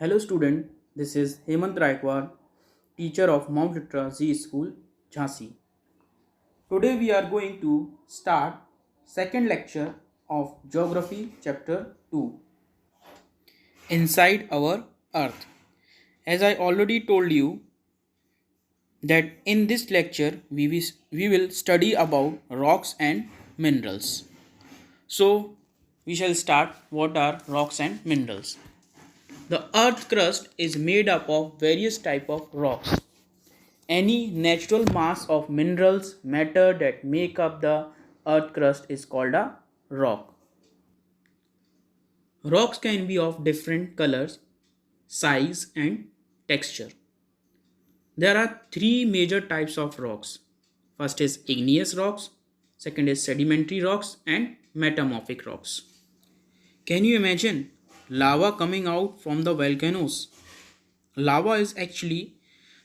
Hello student, this is Hemant Raikwad, teacher of Mount Litra Z School, Jhansi. Today we are going to start second lecture of Geography chapter 2, Inside our Earth. As I already told you that in this lecture we will study about rocks and minerals. So we shall start what are rocks and minerals. The earth crust is made up of various type of rocks. Any natural mass of minerals, matter that make up the earth crust is called a rock. Rocks can be of different colors, size and texture. There are three major types of rocks. First is igneous rocks, second is sedimentary rocks and metamorphic rocks. Can you imagine lava coming out from the volcanoes? Lava is actually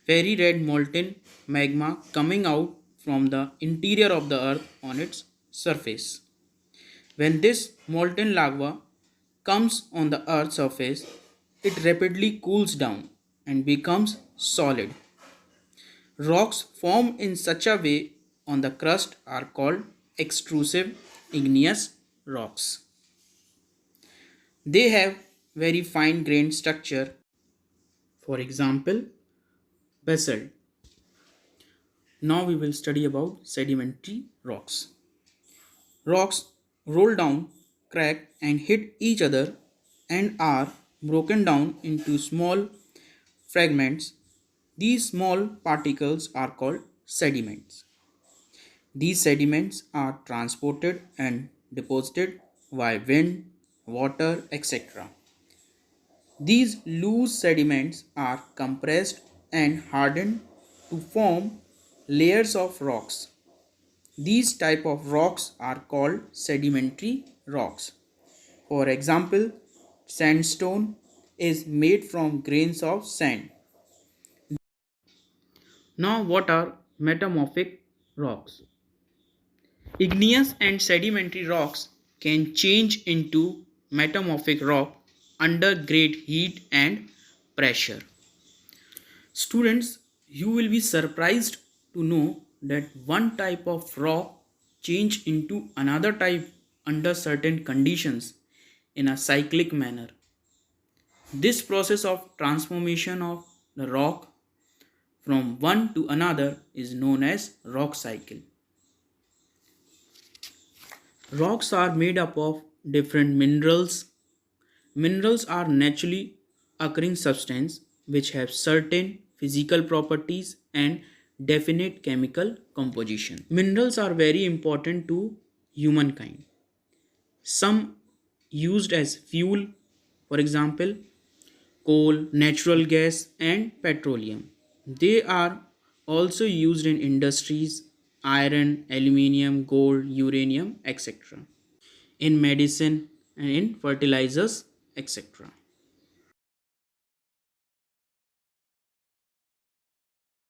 very red molten magma coming out from the interior of the earth on its surface. When this molten lava comes on the earth's surface, it rapidly cools down and becomes solid. Rocks formed in such a way on the crust are called extrusive igneous rocks. They have very fine grained structure. For example, basalt. Now we will study about sedimentary rocks. Rocks roll down, crack and hit each other and are broken down into small fragments. These small particles are called sediments. These sediments are transported and deposited by wind, water, etc. These loose sediments are compressed and hardened to form layers of rocks. These type of rocks are called sedimentary rocks. For example, sandstone is made from grains of sand. Now what are metamorphic rocks? Igneous and sedimentary rocks can change into metamorphic rock under great heat and pressure. Students, you will be surprised to know that one type of rock change into another type under certain conditions in a cyclic manner. This process of transformation of the rock from one to another is known as rock cycle. Rocks are made up of different minerals. Minerals are naturally occurring substances which have certain physical properties and definite chemical composition. Minerals are very important to humankind. Some used as fuel, for example, coal, natural gas, and petroleum. They are also used in industries, iron, aluminium, gold, uranium, etc. in medicine and in fertilizers, etc.